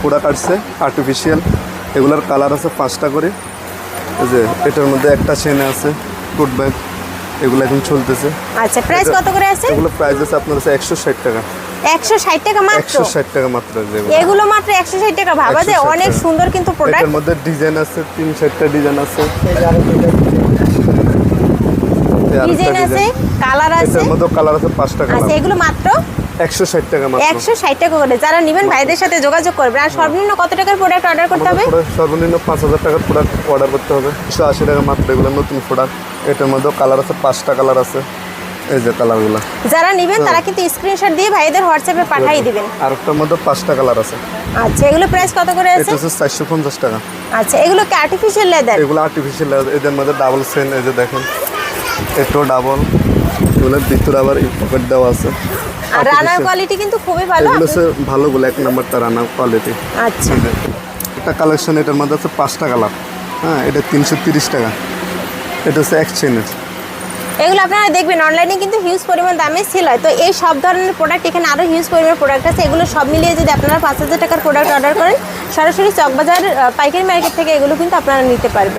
পোড়া কাটছে আর্টিফিশিয়াল, এগুলার কালার আছে 5টা করে। এই যে এটার মধ্যে একটা চেনে আছে টোট ব্যাগ, এগুলো এখন চলতেছে। আচ্ছা, প্রাইস কত করে আছে? এগুলো প্রাইস আছে আপনার কাছে 160 টাকা। 160 টাকা মাত্র? 160 টাকা মাত্র। এগুলো মাত্র 160 টাকা। ভাবা যায় অনেক সুন্দর কিন্তু প্রোডাক্ট। এর মধ্যে ডিজাইন আছে 3-4টা ডিজাইন আছে, ডিজাইন আছে, কালার আছে। এর মধ্যে কালার আছে 5টা কালার। আচ্ছা, এগুলো মাত্র 160 টাকা মাত্র। 160 টাকা করে। যারা নেবেন ভাইদের সাথে যোগাযোগ করবেন। আর সর্বনিম্ন কত টাকার প্রোডাক্ট অর্ডার করতে হবে? সর্বনিম্ন 5000 টাকার প্রোডাক্ট অর্ডার করতে হবে। 180 টাকা মাত্র। এগুলো নতুন প্রোডাক্ট। এটার মধ্যে কালার আছে 5টা কালার আছে। এই যে কালারগুলো যারা নেবেন তারা কিন্তু স্ক্রিনশট দিয়ে ভাইদের হোয়াটসঅ্যাপে পাঠিয়ে দিবেন। আর একটার মধ্যে 5টা কালার আছে। আচ্ছা, এগুলো প্রাইস কত করে আছে? এটা হচ্ছে 450 টাকা। আচ্ছা, এগুলো কি আর্টিফিশিয়াল লেদার? এগুলো আর্টিফিশিয়াল লেদার। এদের মধ্যে ডাবল চেন, এই যে দেখেন এটাও ডাবল। এগুলোর ভিতরে আবার পকেট দেওয়া আছে। আর রানার কোয়ালিটি কিন্তু খুবই ভালো। এগুলো হচ্ছে ভালোগুলো, 1 নাম্বারটা রানার কোয়ালিটি। আচ্ছা, একটা কালেকশন, এটার মধ্যে আছে 5টা কালার। হ্যাঁ, এটা 330 টাকা। এটা হচ্ছে এক চেনের। এগুলো আপনারা দেখবেন অনলাইনে কিন্তু হিউজ পরিমাণ দামে সেল হয়। তো এই সব ধরনের প্রোডাক্ট এখানে আরও হিউজ পরিমাণ প্রোডাক্ট আছে। এগুলো সব মিলিয়ে যদি আপনারা 5000 টাকার প্রোডাক্ট অর্ডার করেন, সরাসরি চকবাজার পাইকারি মার্কেট থেকে এগুলো কিন্তু আপনারা নিতে পারবেন।